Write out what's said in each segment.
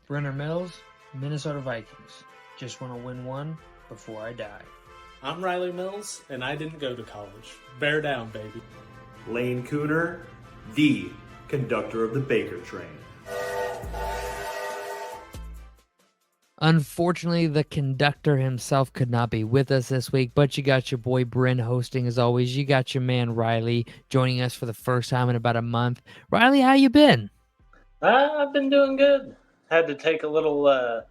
Brenner Mills, Minnesota Vikings. Just want to win one before I die. I'm Riley Mills, and I didn't go to college. Bear down, baby. Lane Cooner, the conductor of the Baker train. Unfortunately, the conductor himself could not be with us this week, but you got your boy Bryn hosting as always. You got your man Riley joining us for the first time in about a month. Riley, how you been? I've been doing good. Had to take a little a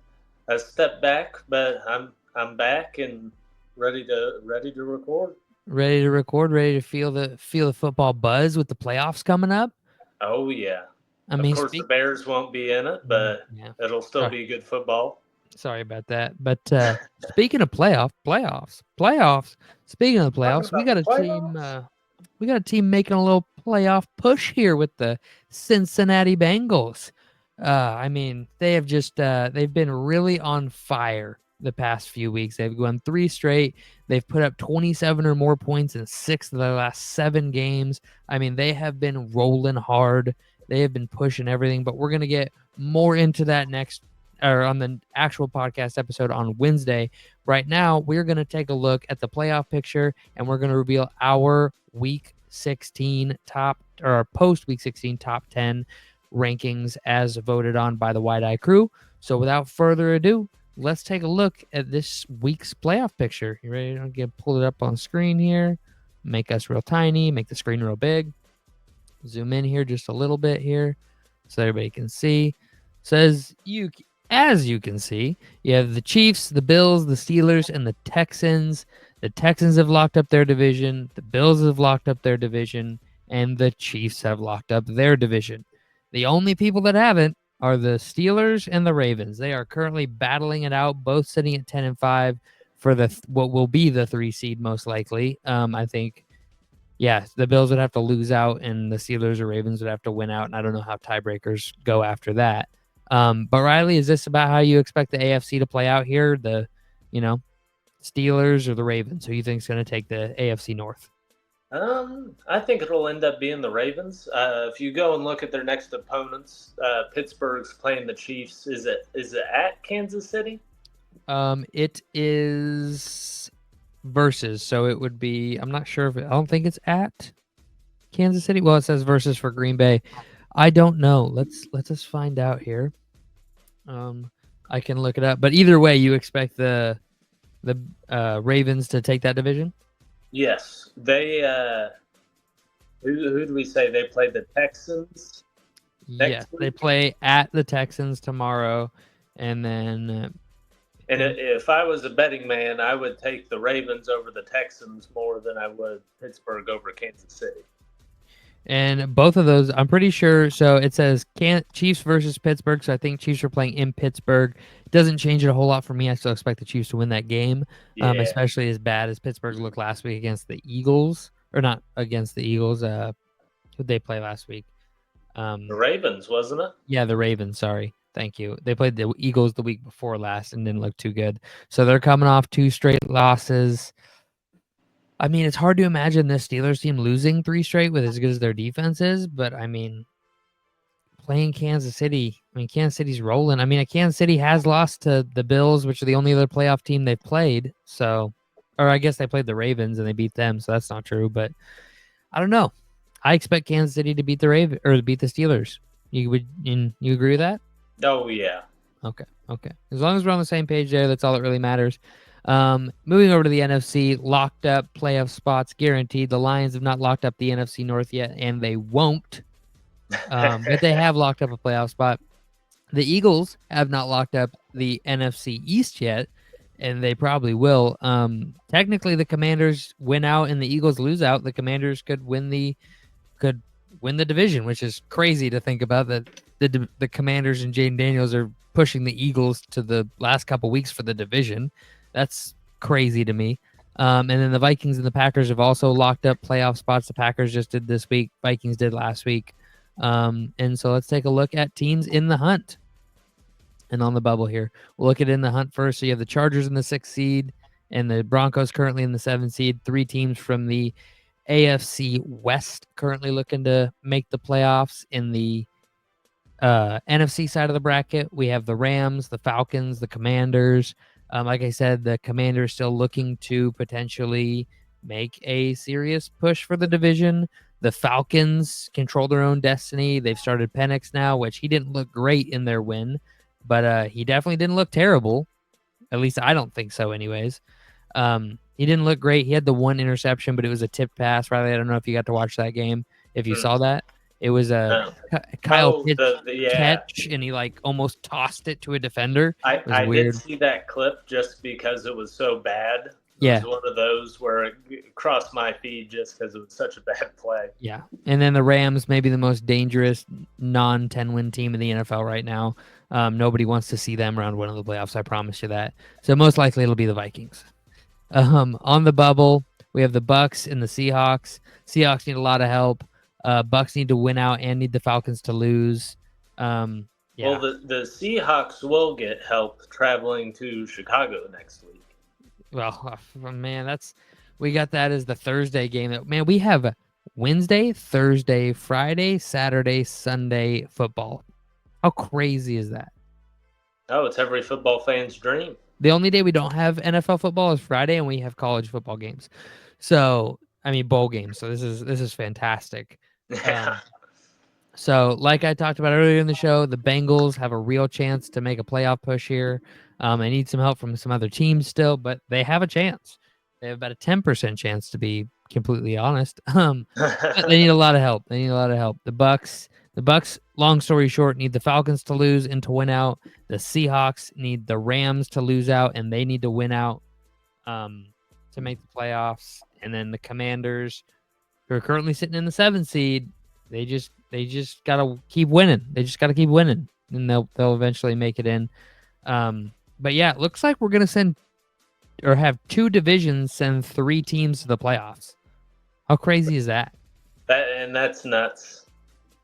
step back, but I'm back and ready to record. Ready to record? Ready to feel the football buzz with the playoffs coming up? Oh yeah. I Of mean, course, the Bears won't be in it, but yeah. it'll still be good football. Sorry about that. But speaking of playoffs. Speaking of the playoffs, we got a team. We got a team making a little playoff push here with the Cincinnati Bengals. I mean, they have just they've been really on fire the past few weeks. They've won 3 straight. They've put up 27 or more points in 6 of their last 7 games. I mean, they have been rolling hard. They have been pushing everything, but we're going to get more into that on the actual podcast episode on Wednesday. Right now, we're going to take a look at the playoff picture, and we're going to reveal our Week 16 post Week 16 top 10 rankings as voted on by the Wide Eye Crew. So without further ado, let's take a look at this week's playoff picture. You ready to pull it up on screen here? Make us real tiny, make the screen real big. Zoom in here just a little bit here so everybody can see. As you can see, you have the Chiefs, the Bills, the Steelers, and the Texans. The Texans have locked up their division. The Bills have locked up their division. And the Chiefs have locked up their division. The only people that haven't are the Steelers and the Ravens. They are currently battling it out, both sitting at 10-5 for what will be the 3 seed most likely. I think, the Bills would have to lose out, and the Steelers or Ravens would have to win out, and I don't know how tiebreakers go after that. But Riley, is this about how you expect the AFC to play out here? The, Steelers or the Ravens? Who you think is going to take the AFC North? I think it'll end up being the Ravens. If you go and look at their next opponents, Pittsburgh's playing the Chiefs. Is it at Kansas City? It is versus, so it would be. I'm not sure I don't think it's at Kansas City. Well, it says versus for Green Bay. I don't know. Let's just find out here. I can look it up, but either way, you expect the Ravens to take that division? Yes, they. Who do we say they played? The Texans. Yes, they play at the Texans tomorrow, and then. And if I was a betting man, I would take the Ravens over the Texans more than I would Pittsburgh over Kansas City. And both of those, I'm pretty sure. So it says Chiefs versus Pittsburgh. So I think Chiefs are playing in Pittsburgh. It doesn't change it a whole lot for me. I still expect the Chiefs to win that game, especially as bad as Pittsburgh looked last week against the Eagles. Or not against the Eagles. Who'd they play last week? The Ravens, wasn't it? Yeah, the Ravens. Sorry. Thank you. They played the Eagles the week before last and didn't look too good. So they're coming off 2 straight losses. I mean, it's hard to imagine this Steelers team losing 3 straight with as good as their defense is, but I mean, playing Kansas City, Kansas City's rolling. Kansas City has lost to the Bills, which are the only other playoff team they've played. So, or I guess they played the Ravens and they beat them, so that's not true, but I don't know. I expect Kansas City to beat the Steelers. You agree with that? Oh, yeah. Okay. As long as we're on the same page there, that's all that really matters. Moving over to the NFC, locked up playoff spots guaranteed. The Lions have not locked up the NFC North yet, and they won't. But they have locked up a playoff spot. The Eagles have not locked up the NFC East yet, and they probably will. Technically, the Commanders win out and the Eagles lose out. The Commanders could win the division, which is crazy to think about. That the Commanders and Jaden Daniels are pushing the Eagles to the last couple weeks for the division. That's crazy to me. And then the Vikings and the Packers have also locked up playoff spots. The Packers just did this week. Vikings did last week. And so let's take a look at teams in the hunt and on the bubble here. We'll look at in the hunt first. So you have the Chargers in the 6th seed and the Broncos currently in the 7th seed. 3 teams from the AFC West currently looking to make the playoffs. In the NFC side of the bracket, we have the Rams, the Falcons, the Commanders. Like I said, the Commanders still looking to potentially make a serious push for the division. The Falcons control their own destiny. They've started Penix now, which he didn't look great in their win, but he definitely didn't look terrible. At least I don't think so, anyways. He didn't look great. He had the one interception, but it was a tipped pass. Riley, I don't know if you got to watch that game. If you saw that, it was a Kyle Pitts catch, and he like almost tossed it to a defender. I did see that clip just because it was so bad. It was one of those where it crossed my feed just because it was such a bad play. Yeah, and then the Rams, maybe the most dangerous non-10-win team in the NFL right now. Nobody wants to see them round one of the playoffs. I promise you that. So most likely it'll be the Vikings. On the bubble, we have the Bucks and the Seahawks. Seahawks need a lot of help. Bucks need to win out and need the Falcons to lose. Well, the Seahawks will get help traveling to Chicago next week. Well, man, we got that as the Thursday game. Man, we have Wednesday, Thursday, Friday, Saturday, Sunday football. How crazy is that? Oh, it's every football fan's dream. The only day we don't have NFL football is Friday, and we have college football games. So, I mean, bowl games. So this is fantastic. So, like I talked about earlier in the show, the Bengals have a real chance to make a playoff push here. They need some help from some other teams still, but they have a chance. They have about a 10% chance, to be completely honest. They need a lot of help. The Bucks, long story short, need the Falcons to lose and to win out. The Seahawks need the Rams to lose out, and they need to win out to make the playoffs. And then the Commanders, who are currently sitting in the 7th seed, they just gotta keep winning. They just gotta keep winning, and they'll eventually make it in. But yeah, it looks like we're gonna have 2 divisions send 3 teams to the playoffs. How crazy is that? That's nuts.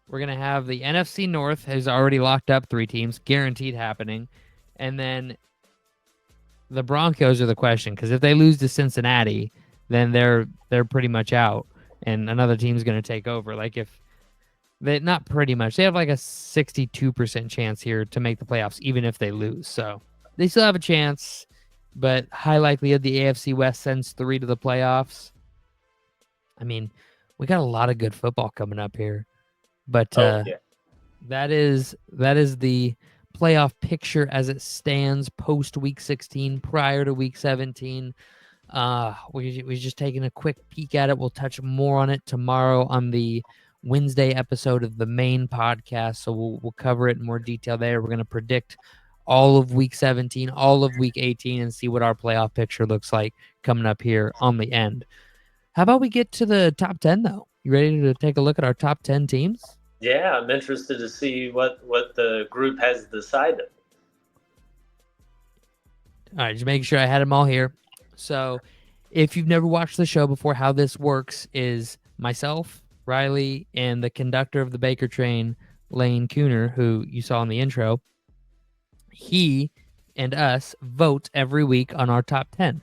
We're gonna have the NFC North has already locked up 3 teams, guaranteed happening, and then the Broncos are the question, because if they lose to Cincinnati, then they're pretty much out, and another team's gonna take over. Like if they not pretty much, they have like a 62% chance here to make the playoffs, even if they lose. So they still have a chance, but high likelihood the AFC West sends 3 to the playoffs. I mean, we got a lot of good football coming up here, but that is the playoff picture as it stands post Week 16, prior to Week 17. We're just taking a quick peek at it. We'll touch more on it tomorrow on the Wednesday episode of the main podcast, so we'll cover it in more detail there. We're going to predict all of Week 17, all of Week 18, and see what our playoff picture looks like coming up here on the end. How about we get to the top 10, though? You ready to take a look at our top 10 teams? Yeah, I'm interested to see what the group has decided. All right, just making sure I had them all here. So if you've never watched the show before, how this works is myself, Riley, and the conductor of the Baker train, Lane Cooner, who you saw in the intro, he and us vote every week on our top 10.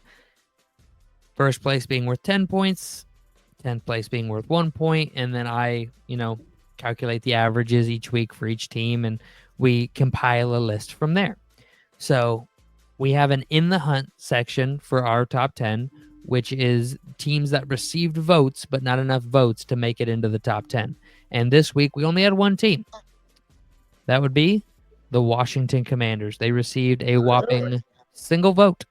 First place being worth 10 points, 10th place being worth 1 point, and then I, calculate the averages each week for each team, and we compile a list from there. So we have an In the Hunt section for our top 10, which is teams that received votes, but not enough votes to make it into the top 10. And this week, we only had one team. That would be the Washington Commanders. They received a whopping single vote.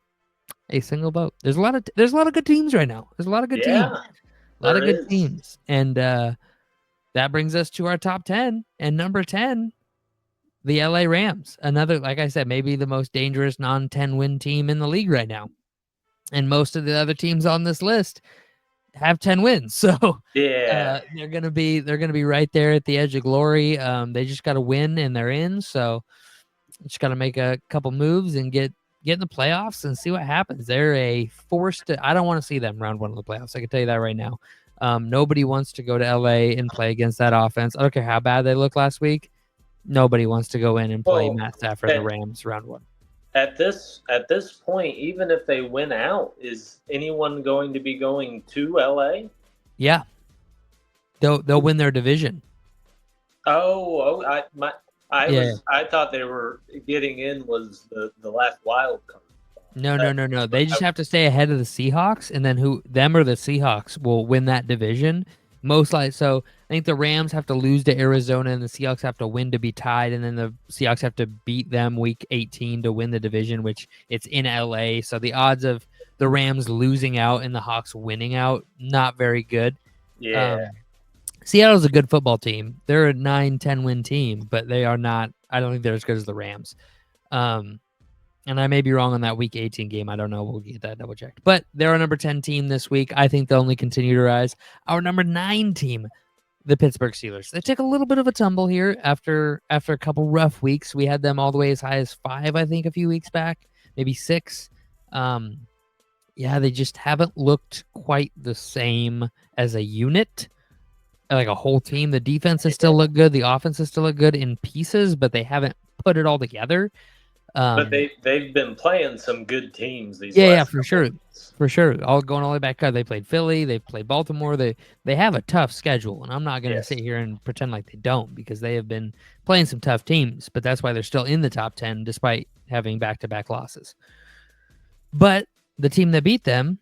A single vote. There's a lot of good teams right now. There's a lot of good teams. A lot of good teams. And that brings us to our top 10. And number 10, the LA Rams. Another, like I said, maybe the most dangerous non-10 win team in the league right now. And most of the other teams on this list have 10 wins. So they're gonna be right there at the edge of glory. They just gotta win and they're in. So just gotta make a couple moves and get in the playoffs and see what happens. They're a force to I don't want to see them round one of the playoffs. I can tell you that right now. Nobody wants to go to LA and play against that offense. I don't care how bad they looked last week. Nobody wants to go in and play Matt Stafford the Rams round one. At this point, even if they win out, is anyone going to be going to LA? Yeah, they'll win their division. I thought they were getting in was the last wild card. No. They just have to stay ahead of the Seahawks, and then them or the Seahawks will win that division. Most likely. So I think the Rams have to lose to Arizona, and the Seahawks have to win to be tied, and then the Seahawks have to beat them week 18 to win the division, which it's in LA. So the odds of the Rams losing out and the Hawks winning out, not very good. Yeah. Seattle's a good football team. They're a 9-10 win team, but they are not. I don't think they're as good as the Rams. And I may be wrong on that week 18 game. I don't know. We'll get that double checked. But they're our number 10 team this week. I think they'll only continue to rise. Our number 9 team, the Pittsburgh Steelers. They took a little bit of a tumble here after a couple rough weeks. We had them all the way as high as 5, I think, a few weeks back, maybe 6. Yeah, they just haven't looked quite the same as a unit, like a whole team. The defense has still looked good. The offense has still looked good in pieces, but they haven't put it all together. But they've been playing some good teams these last for sure weeks. For sure. All the way back. They played Philly, they played Baltimore. They have a tough schedule, and I'm not going to sit here and pretend like they don't, because they have been playing some tough teams, but that's why they're still in the top 10 despite having back-to-back losses. But the team that beat them,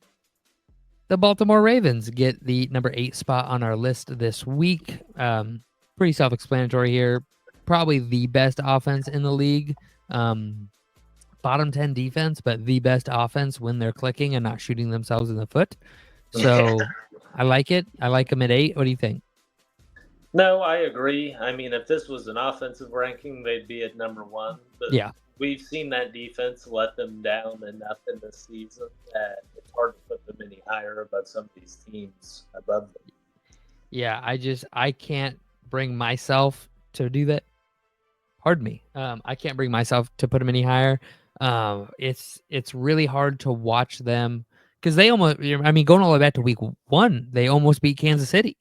the Baltimore Ravens, get the number 8 spot on our list this week. Pretty self-explanatory here. Probably the best offense in the league. Bottom 10 defense, but the best offense when they're clicking and not shooting themselves in the foot. So I like it. I like them at 8. What do you think? No, I agree. I mean, if this was an offensive ranking, they'd be at number 1. But yeah, we've seen that defense let them down enough in this season that it's hard to put them any higher above some of these teams above them. Yeah, I can't bring myself to do that. Pardon me. I can't bring myself to put them any higher. It's really hard to watch them because they almost. I mean, going all the way back to week 1, they almost beat Kansas City.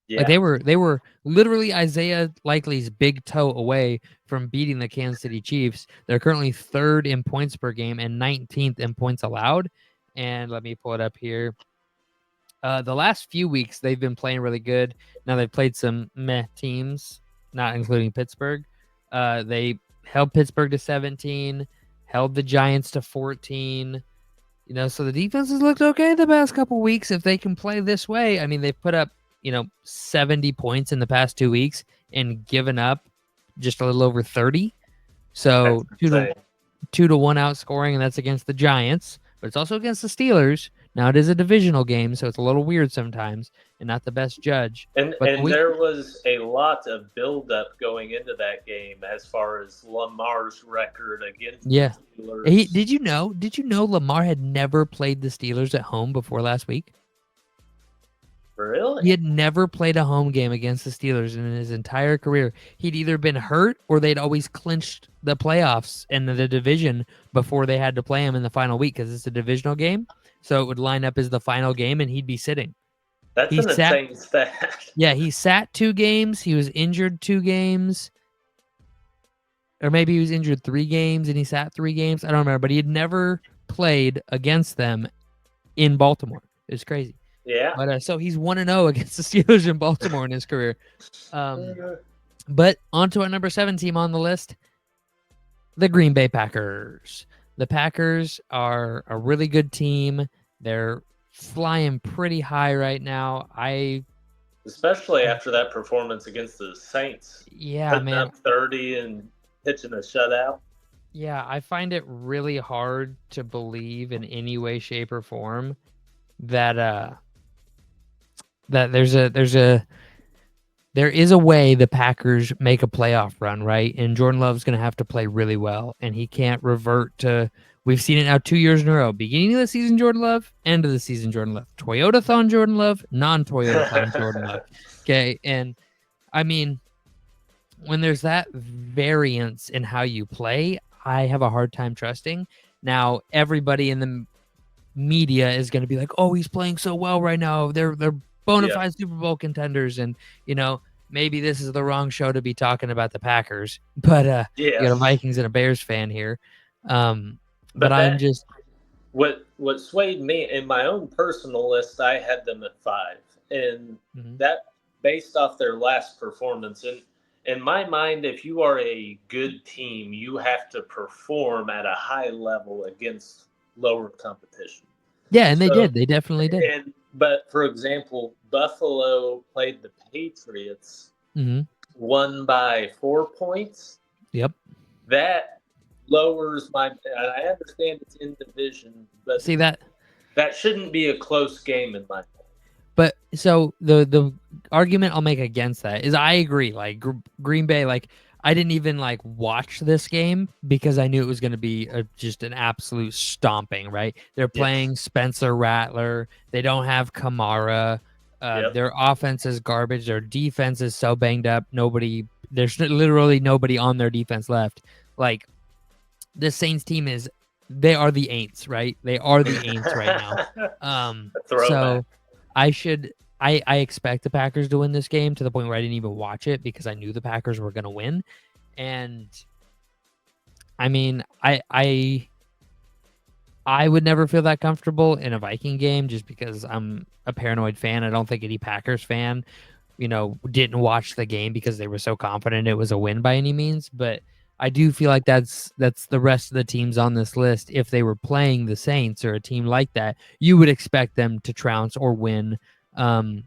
Yeah. Like they were literally Isaiah Likely's big toe away from beating the Kansas City Chiefs. They're currently 3rd in points per game and 19th in points allowed. And let me pull it up here. The last few weeks they've been playing really good. Now they've played some meh teams, not including Pittsburgh. They held Pittsburgh to 17, held the Giants to 14. So the defense has looked okay the past couple weeks. If they can play this way, I mean, they've put up, 70 points in the past 2 weeks and given up just a little over 30. So 2-1 outscoring, and that's against the Giants, but it's also against the Steelers. Now, it is a divisional game, so it's a little weird sometimes and not the best judge. And there was a lot of buildup going into that game as far as Lamar's record against the Steelers. Did you know Lamar had never played the Steelers at home before last week? Really? He had never played a home game against the Steelers in his entire career. He'd either been hurt or they'd always clinched the playoffs and the division before they had to play him in the final week because it's a divisional game. So it would line up as the final game, and he'd be sitting. That's an insane stat. Yeah, he sat 2 games. He was injured 2 games. Or maybe he was injured 3 games, and he sat 3 games. I don't remember. But he had never played against them in Baltimore. It was crazy. Yeah. But so he's 1-0 against the Steelers in Baltimore in his career. But on to our number 7 team on the list, the Green Bay Packers. The Packers are a really good team. They're flying pretty high right now. Especially after that performance against the Saints. Yeah, putting man. Up 30 and pitching a shutout. Yeah, I find it really hard to believe in any way, shape, or form that there is a way the Packers make a playoff run, right? And Jordan Love's going to have to play really well, and he can't revert to. We've seen it now 2 years in a row. Beginning of the season, Jordan Love. End of the season, Jordan Love. Toyota-thon Jordan Love. Non-Toyota-thon Jordan Love. Okay, and I mean, when there's that variance in how you play, I have a hard time trusting. Now, everybody in the media is going to be like, "Oh, he's playing so well right now. They're bona fide Super Bowl contenders," and maybe this is the wrong show to be talking about the Packers, but you got a Vikings and a Bears fan here. But I'm just what swayed me in my own personal list. I had them at 5, and that based off their last performance, in my mind, if you are a good team, you have to perform at a high level against lower competition. Yeah, and they So, did. They definitely did. but for example, Buffalo played the Patriots, Hmm. won by 4 points. Yep. That lowers my. And I understand it's in division, but See that? that shouldn't be a close game in my mind. But so the argument I'll make against that is I agree. Like Green Bay, like I didn't even like watch this game because I knew it was going to be just an absolute stomping. Right? They're playing Yes. Spencer Rattler. They don't have Kamara. Yep. Their offense is garbage. Their defense is so banged up. There's literally nobody on their defense left. Like the Saints team they are the Aints, right? They are the Aints right now. Throwback. So I expect the Packers to win this game to the point where I didn't even watch it because I knew the Packers were going to win. And I mean, I would never feel that comfortable in a Viking game just because I'm a paranoid fan. I don't think any Packers fan, didn't watch the game because they were so confident it was a win by any means. But I do feel like that's the rest of the teams on this list. If they were playing the Saints or a team like that, you would expect them to trounce or win. And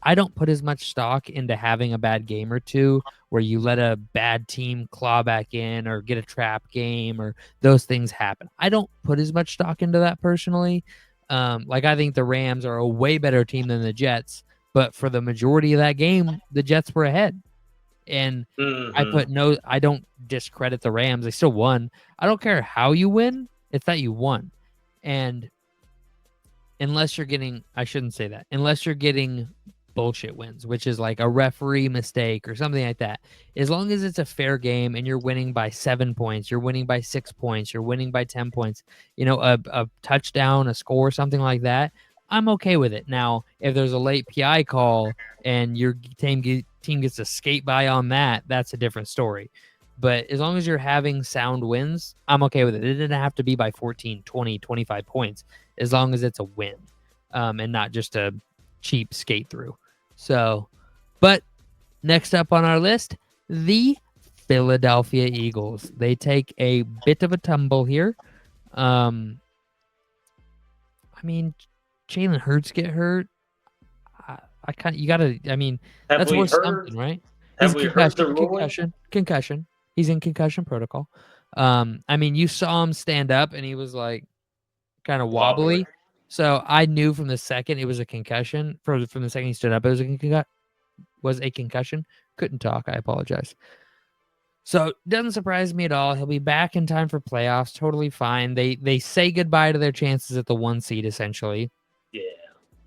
I don't put as much stock into having a bad game or two where you let a bad team claw back in or get a trap game or those things happen. I don't put as much stock into that personally. Like I think the Rams are a way better team than the Jets, but for the majority of that game, the Jets were ahead. And I don't discredit the Rams. They still won. I don't care how you win. It's that you won. And unless you're getting bullshit wins, which is like a referee mistake or something like that. As long as it's a fair game and you're winning by 7 points, you're winning by 6 points, you're winning by 10 points, a touchdown, a score, something like that, I'm okay with it. Now, if there's a late PI call and your team gets a skate by on that, that's a different story. But as long as you're having sound wins, I'm okay with it. It didn't have to be by 14, 20, 25 points, as long as it's a win and not just a cheap skate through. So, but next up on our list, the Philadelphia Eagles. They take a bit of a tumble here. I mean, Jalen Hurts get hurt. That's worth something, right? Have we heard the ruling? Concussion. He's in concussion protocol. You saw him stand up and he was like kind of wobbly. So I knew from the second it was a concussion. From the second he stood up, it was a concussion. Couldn't talk. I apologize. So doesn't surprise me at all. He'll be back in time for playoffs. Totally fine. They say goodbye to their chances at the 1 seed essentially. Yeah.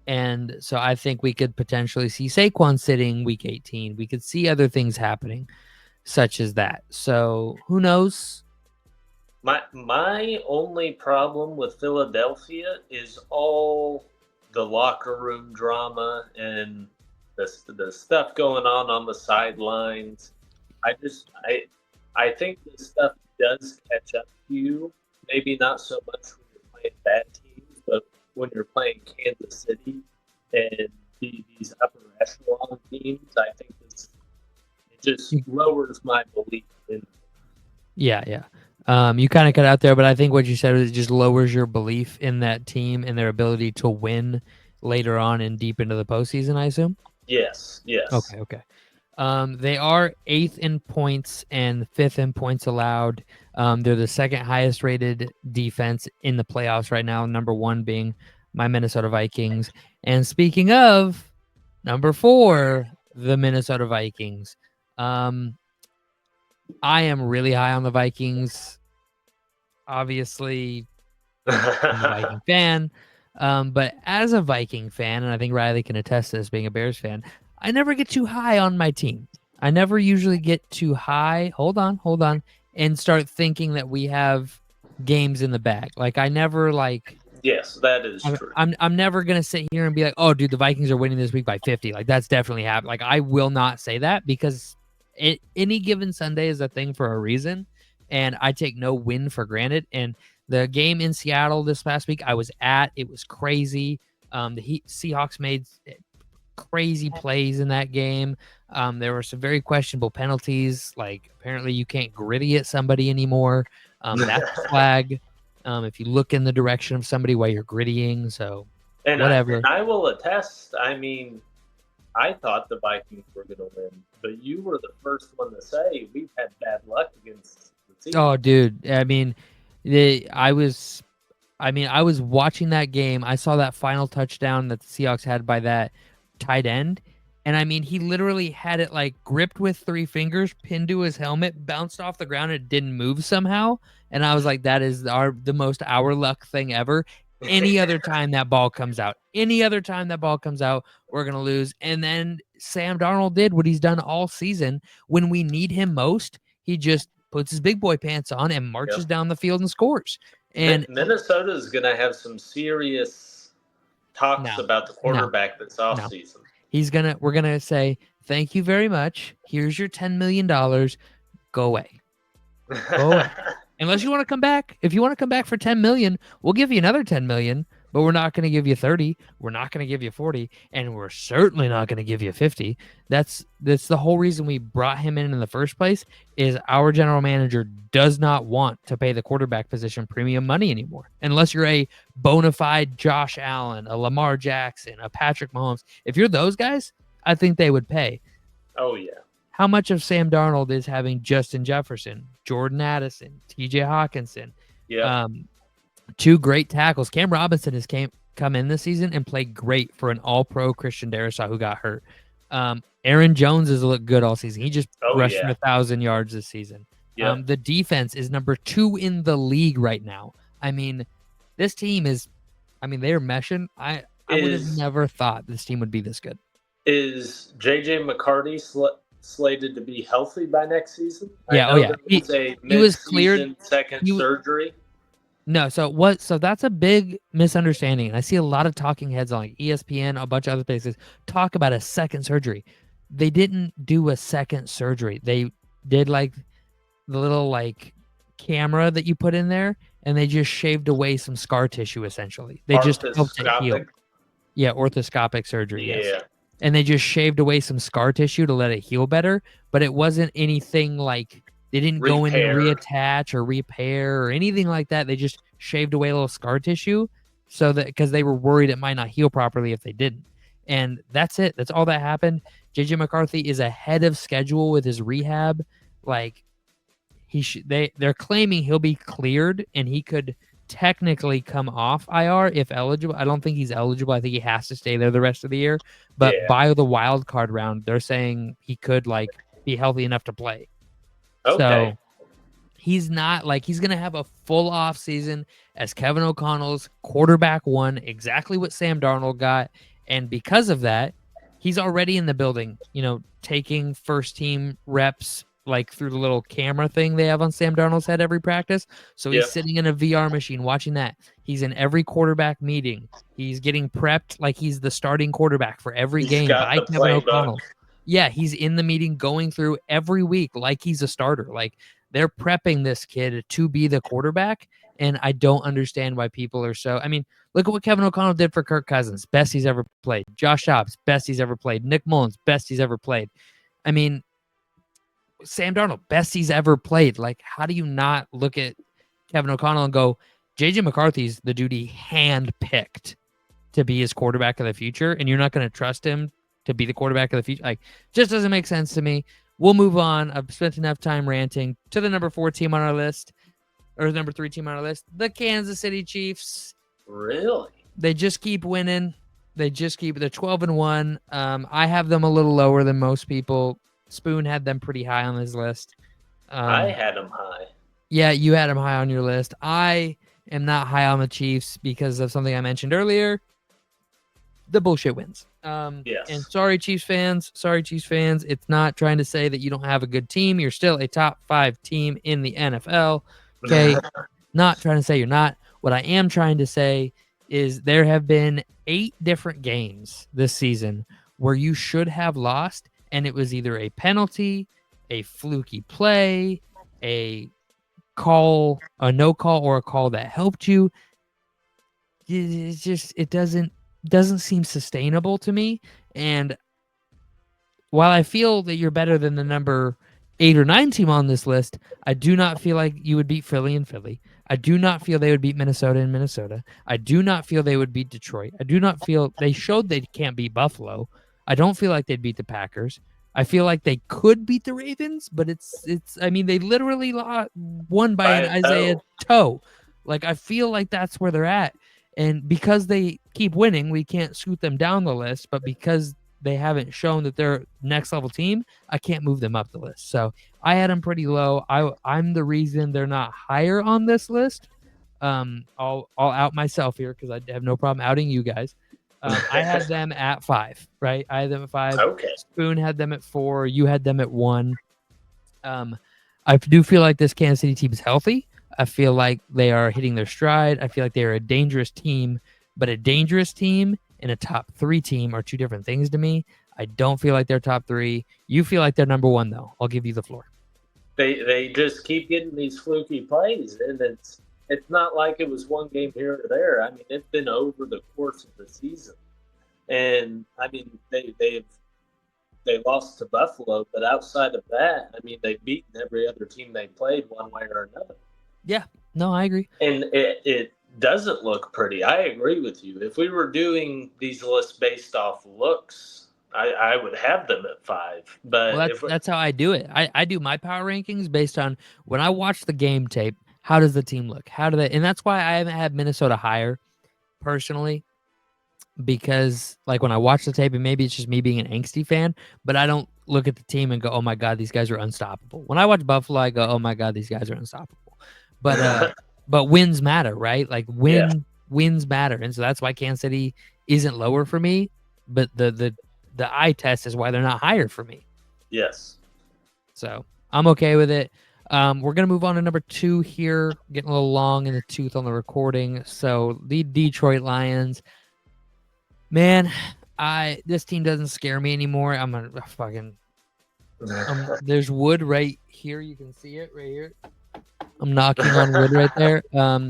And so I think we could potentially see Saquon sitting week 18. We could see other things happening, such as that. So who knows? My only problem with Philadelphia is all the locker room drama and the stuff going on the sidelines. I think this stuff does catch up to you. Maybe not so much when you're playing bad teams, but when you're playing Kansas City and these upper echelon teams, I think it just lowers my belief in them. Yeah. You kind of cut out there, but I think what you said was it just lowers your belief in that team and their ability to win later on and deep into the postseason, I assume? Yes. Okay. They are 8th in points and 5th in points allowed. They're the second highest rated defense in the playoffs right now, number 1 being my Minnesota Vikings. And speaking of number 4, the Minnesota Vikings. I am really high on the Vikings. Obviously, I'm a Viking fan. But as a Viking fan, and I think Riley can attest to this being a Bears fan, I never get too high on my team. I never usually get too high. Hold on. And start thinking that we have games in the bag. Like I never like. Yes, that is true. I'm never gonna sit here and be like, oh, dude, the Vikings are winning this week by 50. Like that's definitely happened. Like I will not say that because any given Sunday is a thing for a reason, and I take no win for granted. And the game in Seattle this past week, I was at. It was crazy. The Seahawks made crazy plays in that game. There were some very questionable penalties. Like apparently you can't gritty at somebody anymore. That's a flag. If you look in the direction of somebody while you're grittying, so and whatever. I will attest. I mean, I thought the Vikings were going to win, but you were the first one to say we've had bad luck against the team. Oh, dude. I mean, I was watching that game. I saw that final touchdown that the Seahawks had by that tight end. And I mean, he literally had it like gripped with 3 fingers, pinned to his helmet, bounced off the ground, and it didn't move somehow. And I was like, that is the most our luck thing ever. Any other time that ball comes out, we're gonna lose. And then Sam Darnold did what he's done all season. When we need him most, he just puts his big boy pants on and marches down the field and scores. And Minnesota is going to have some serious talks about the quarterback this offseason. We're gonna say, thank you very much. Here's your $10 million. Go away. Go away. Unless you want to come back. If you want to come back for 10 million, we'll give you another 10 million, but we're not going to give you 30. We're not going to give you 40, and we're certainly not going to give you 50. That's the whole reason we brought him in the first place, is our general manager does not want to pay the quarterback position premium money anymore. Unless you're a bona fide Josh Allen, a Lamar Jackson, a Patrick Mahomes. If you're those guys, I think they would pay. Oh, yeah. How much of Sam Darnold is having Justin Jefferson, Jordan Addison, T.J. Hawkinson? Yeah. 2 great tackles. Cam Robinson has come in this season and played great for an all-pro Christian Darrisaw who got hurt. Aaron Jones has looked good all season. He just rushed for 1,000 yards this season. Yep. The defense is number 2 in the league right now. I mean, this team is – I mean, they're meshing. I would have never thought this team would be this good. Is J.J. McCarthy slated to be healthy by next season? Yeah, He was cleared. Second surgery. No, so that's a big misunderstanding. And I see a lot of talking heads on like ESPN, a bunch of other places talk about a second surgery. They didn't do a second surgery. They did like the little like camera that you put in there, and they just shaved away some scar tissue essentially. They just helped it heal. Yeah, orthoscopic surgery. Yeah. Yes. And they just shaved away some scar tissue to let it heal better, but it wasn't anything like they didn't go in and reattach or repair or anything like that. They just shaved away a little scar tissue so that because they were worried it might not heal properly if they didn't. And that's it. That's all that happened. JJ McCarthy is ahead of schedule with his rehab. Like they're claiming he'll be cleared and he could technically come off IR if eligible. I don't think he's eligible. I think he has to stay there the rest of the year. But by the wild card round, they're saying he could like be healthy enough to play. Okay. So he's not like he's gonna have a full off season as Kevin O'Connell's quarterback 1, exactly what Sam Darnold got. And because of that, he's already in the building, taking first team reps like through the little camera thing they have on Sam Darnold's head every practice. So he's sitting in a VR machine watching that. He's in every quarterback meeting. He's getting prepped like he's the starting quarterback for every game by Kevin O'Connell. Yeah, he's in the meeting going through every week like he's a starter. Like they're prepping this kid to be the quarterback, and I don't understand why people are so. I mean, look at what Kevin O'Connell did for Kirk Cousins, best he's ever played. Josh Dobbs, best he's ever played. Nick Mullins, best he's ever played. I mean, Sam Darnold, best he's ever played. Like, how do you not look at Kevin O'Connell and go, JJ McCarthy's the dude he handpicked to be his quarterback of the future, and you're not going to trust him to be the quarterback of the future? Like, just doesn't make sense to me. We'll move on. I've spent enough time ranting to the number 4 team on our list, or number 3 team on our list, the Kansas City Chiefs. Really? They just keep winning. They're 12-1. I have them a little lower than most people. Spoon had them pretty high on his list. I had them high. Yeah, you had them high on your list. I am not high on the Chiefs because of something I mentioned earlier. The bullshit wins. Yes. And sorry, Chiefs fans. It's not trying to say that you don't have a good team. You're still a top 5 team in the NFL. Okay. Not trying to say you're not. What I am trying to say is there have been 8 different games this season where you should have lost, and it was either a penalty, a fluky play, a call, a no call, or a call that helped you. It's just it doesn't seem sustainable to me. And while I feel that you're better than the number 8 or 9 team on this list, I do not feel like you would beat Philly and Philly. I do not feel they would beat Minnesota and Minnesota. I do not feel they would beat Detroit. I do not feel they showed they can't beat Buffalo. I don't feel like they'd beat the Packers. I feel like they could beat the Ravens, but it's I mean they literally won by an Isaiah toe. Like I feel like that's where they're at. And because they keep winning, we can't scoot them down the list, but because they haven't shown that they're next level team, I can't move them up the list. So I had them pretty low. I'm the reason they're not higher on this list. I'll out myself here because I have no problem outing you guys. I had them at 5, right? I had them at 5. Okay. Spoon had them at 4. You had them at 1. I do feel like this Kansas City team is healthy. I feel like they are hitting their stride. I feel like they are a dangerous team, but a dangerous team and a top 3 team are two different things to me. I don't feel like they're top 3. You feel like they're number 1, though. I'll give you the floor. They just keep getting these fluky plays, and it's not like it was one game here or there. I mean, it's been over the course of the season, and I mean they lost to Buffalo, but outside of that, I mean they've beaten every other team they played one way or another. Yeah, no, I agree. And it doesn't look pretty. I agree with you. If we were doing these lists based off looks, I would have them at 5. But Well, that's how I do it. I do my power rankings based on when I watch the game tape. How does the team look? How do they? And that's why I haven't had Minnesota higher, personally, because like when I watch the tape, and maybe it's just me being an angsty fan, but I don't look at the team and go, "Oh my God, these guys are unstoppable." When I watch Buffalo, I go, "Oh my God, these guys are unstoppable." But but wins matter, right? Like wins matter, and so that's why Kansas City isn't lower for me. But the eye test is why they're not higher for me. yes. So I'm okay with it. We're gonna move on to number 2 here. Getting a little long in the tooth on the recording. So the Detroit Lions, man, this team doesn't scare me anymore. I'm gonna fucking. There's wood right here. You can see it right here. I'm knocking on wood right there.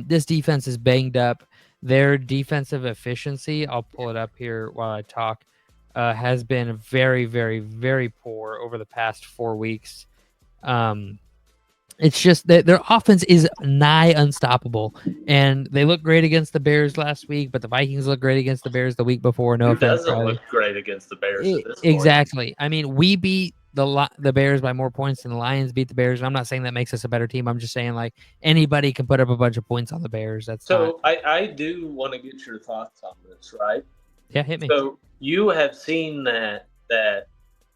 This defense is banged up. Their defensive efficiency, I'll pull it up here while I talk, has been very, very, very poor over the past 4 weeks. It's just that their offense is nigh unstoppable, and they look great against the Bears last week, but the Vikings look great against the Bears the week before. No Who offense, doesn't Riley. look great against the Bears at this point? Exactly. I mean, we beat the Bears by more points than the Lions beat the Bears. I'm not saying that makes us a better team. I'm just saying like anybody can put up a bunch of points on the Bears. That's So I do want to get your thoughts on this, right? yeah, hit me. So you have seen that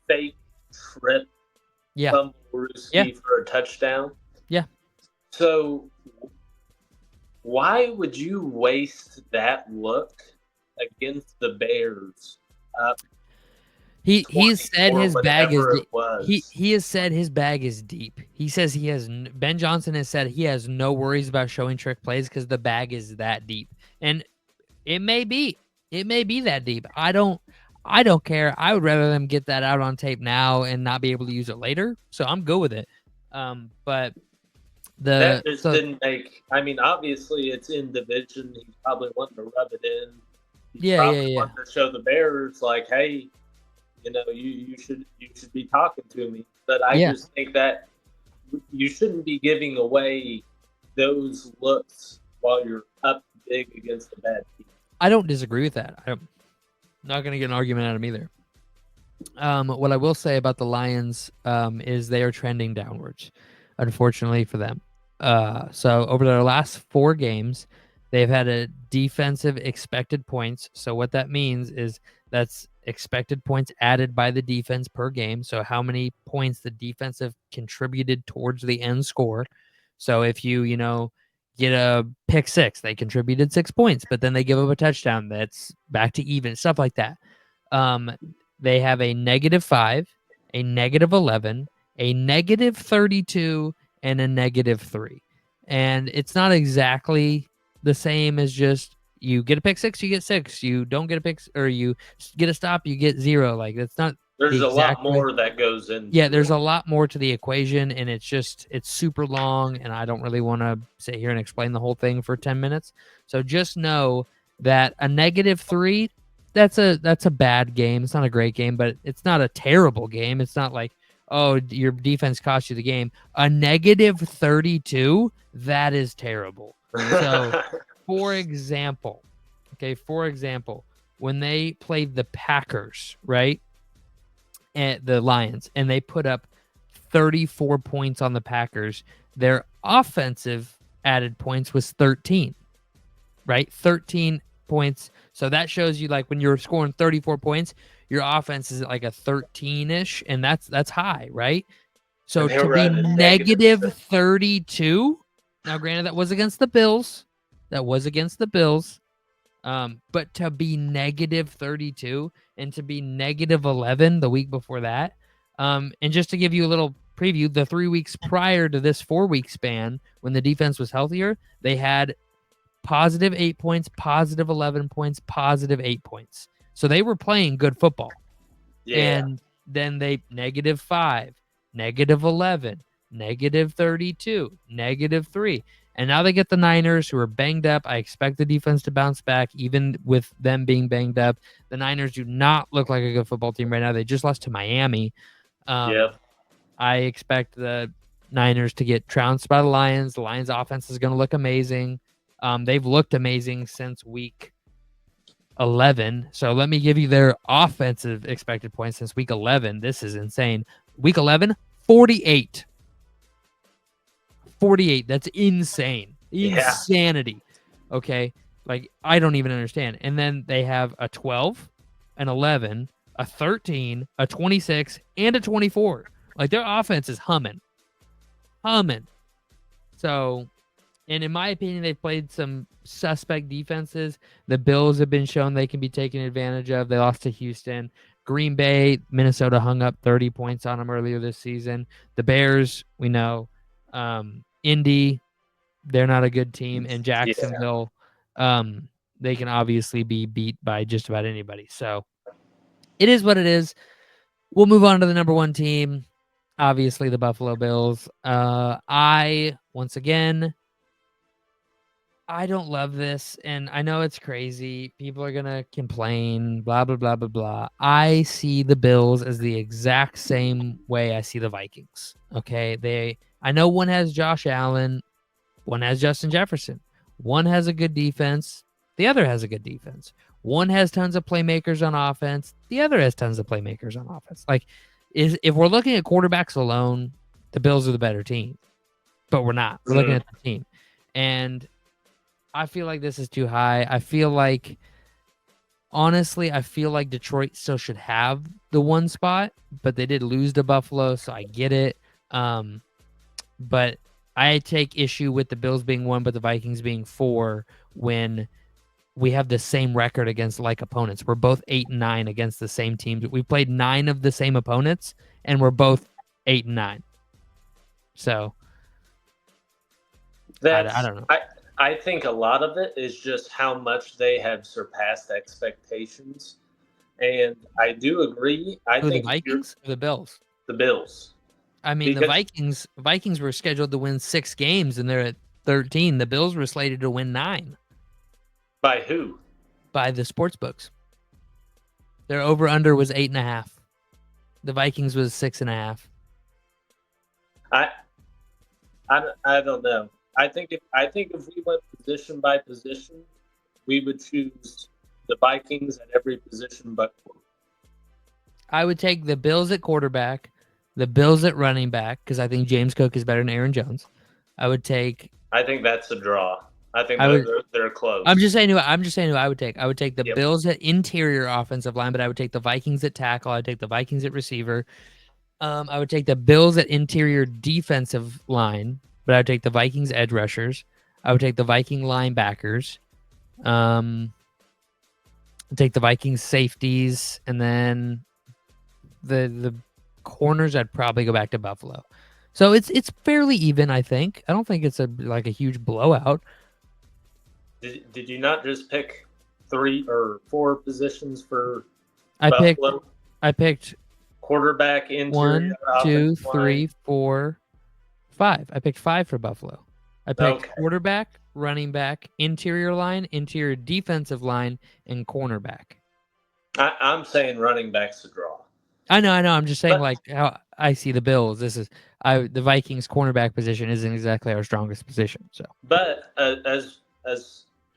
fake trip Yeah. fumble Ruski for a touchdown? Yeah. So why would you waste that look against the Bears? He has said his bag is he has said his bag is deep. He says he has Ben Johnson has said he has no worries about showing trick plays because the bag is that deep, and it may be that deep. I don't care. I would rather them get that out on tape now and not be able to use it later. So I'm good with it. But that just didn't make. I mean, obviously it's in division. He's probably wanting to rub it in. He's wanting to show the Bears like, hey, you know, you should be talking to me. But I just think that you shouldn't be giving away those looks while you're up big against a bad team. I don't disagree with that. I'm not going to get an argument out of me there. What I will say about the Lions is they are trending downwards, unfortunately for them. So over their last 4 games, they've had a defensive expected points. So what that means is that's expected points added by the defense per game. So how many points the defense have contributed towards the end score. So if you get a pick 6, they contributed 6 points, but then they give up a touchdown that's back to even, stuff like that. They have a -5, a -11, a -32, and a -3. And it's not exactly the same as just you get a pick 6, you get 6. You don't get a pick, or you get a stop, you get 0. Like that's not. There's a lot more that goes in. Yeah, there's a lot more to the equation, and it's super long, and I don't really want to sit here and explain the whole thing for 10 minutes. So just know that a -3, that's a bad game. It's not a great game, but it's not a terrible game. It's not like, oh, your defense cost you the game. A negative 32, that is terrible. So, for example, when they played the Packers, right, and the Lions, and they put up 34 points on the Packers, their offensive added points was 13, right? 13 points. So that shows you, like, when you're scoring 34 points, your offense is like a 13-ish, and that's high, right? So And they to were be at a negative negative 32, now granted that was against the Bills. But to be negative 32 and to be negative 11 the week before that, and just to give you a little preview, the 3 weeks prior to this 4-week span, when the defense was healthier, they had positive 8 points, positive 11 points, positive 8 points. So they were playing good football. Yeah. And then they negative 5, negative 11, negative 32, negative 3. And now they get the Niners, who are banged up. I expect the defense to bounce back, even with them being banged up. The Niners do not look like a good football team right now. They just lost to Miami. Yep. I expect the Niners to get trounced by the Lions. The Lions' offense is going to look amazing. They've looked amazing since week 11. So let me give you their offensive expected points since week 11. This is insane. Week 11, 48. 48. That's insane. Yeah. Insanity. Okay. Like, I don't even understand. And then they have a 12, an 11, a 13, a 26, and a 24. Like, their offense is humming. So, and in my opinion, they've played some suspect defenses. The Bills have been shown they can be taken advantage of. They lost to Houston. Green Bay, Minnesota hung up 30 points on them earlier this season. The Bears, we know. Indy, they're not a good team. And Jacksonville, they can obviously be beat by just about anybody. So it is what it is. We'll move on to the number one team, obviously the Buffalo Bills. Once again, I don't love this, and I know it's crazy. People are going to complain, blah, blah, blah, blah, blah. I see the Bills as the exact same way I see the Vikings, okay? I know one has Josh Allen, one has Justin Jefferson. One has a good defense, the other has a good defense. One has tons of playmakers on offense, the other has tons of playmakers on offense. Like, if we're looking at quarterbacks alone, the Bills are the better team. But we're not. We're looking at the team. And I feel like this is too high. Honestly, I feel like Detroit still should have the one spot, but they did lose to Buffalo, so I get it. But I take issue with the Bills being 1, but the Vikings being 4 when we have the same record against like opponents. We're both 8-9 against the same teams. We played 9 of the same opponents, and we're both 8-9. So I don't know. I think a lot of it is just how much they have surpassed expectations, and I do agree. I think the Vikings or the Bills? The Bills. I mean, the Vikings were scheduled to win 6 games, and they're at 13. The Bills were slated to win 9. By who? By the sports books. Their over/under was 8.5. The Vikings was 6.5. I don't know. I think if we went position by position, we would choose the Vikings at every position but quarterback. I would take the Bills at quarterback, the Bills at running back, because I think James Cook is better than Aaron Jones. I think that's a draw. I think they're close. I'm just saying who I would take. I would take the Bills at interior offensive line, but I would take the Vikings at tackle. I would take the Vikings at receiver. I would take the Bills at interior defensive line, but I would take the Vikings edge rushers. I would take the Viking linebackers. Take the Vikings safeties, and then the corners. I'd probably go back to Buffalo. So it's fairly even, I think. I don't think it's a huge blowout. Did you not just pick 3 or 4 positions for Buffalo? I picked quarterback, interior, 1, 2, 3, 4, 5. I picked 5 for Buffalo. I picked quarterback, running back, interior line, interior defensive line, and cornerback. I'm saying running back's a draw. I know. I'm just saying, But- like, how I see the Bills. The Vikings cornerback position isn't exactly our strongest position. So But as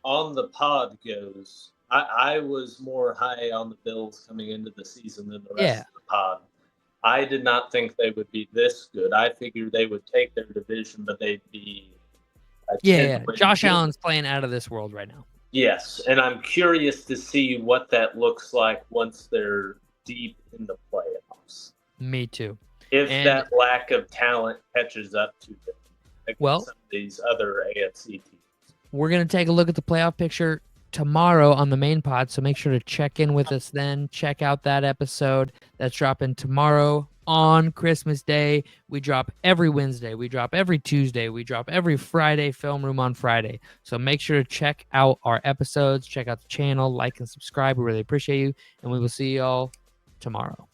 on the pod goes, I was more high on the Bills coming into the season than the rest Yeah. of the pod. I did not think they would be this good. I figured they would take their division, but they'd be a yeah. 10-win Josh team. Allen's playing out of this world right now. Yes, and I'm curious to see what that looks like once they're deep in the playoffs. Me too. If And- that lack of talent catches up to them against Well- some of these other AFC teams. We're going to take a look at the playoff picture tomorrow on the main pod, so make sure to check in with us then. Check out that episode that's dropping tomorrow on Christmas Day. We drop every Wednesday. We drop every Tuesday. We drop every Friday, Film Room on Friday. So make sure to check out our episodes. Check out the channel, like and subscribe. We really appreciate you, and we will see you all tomorrow.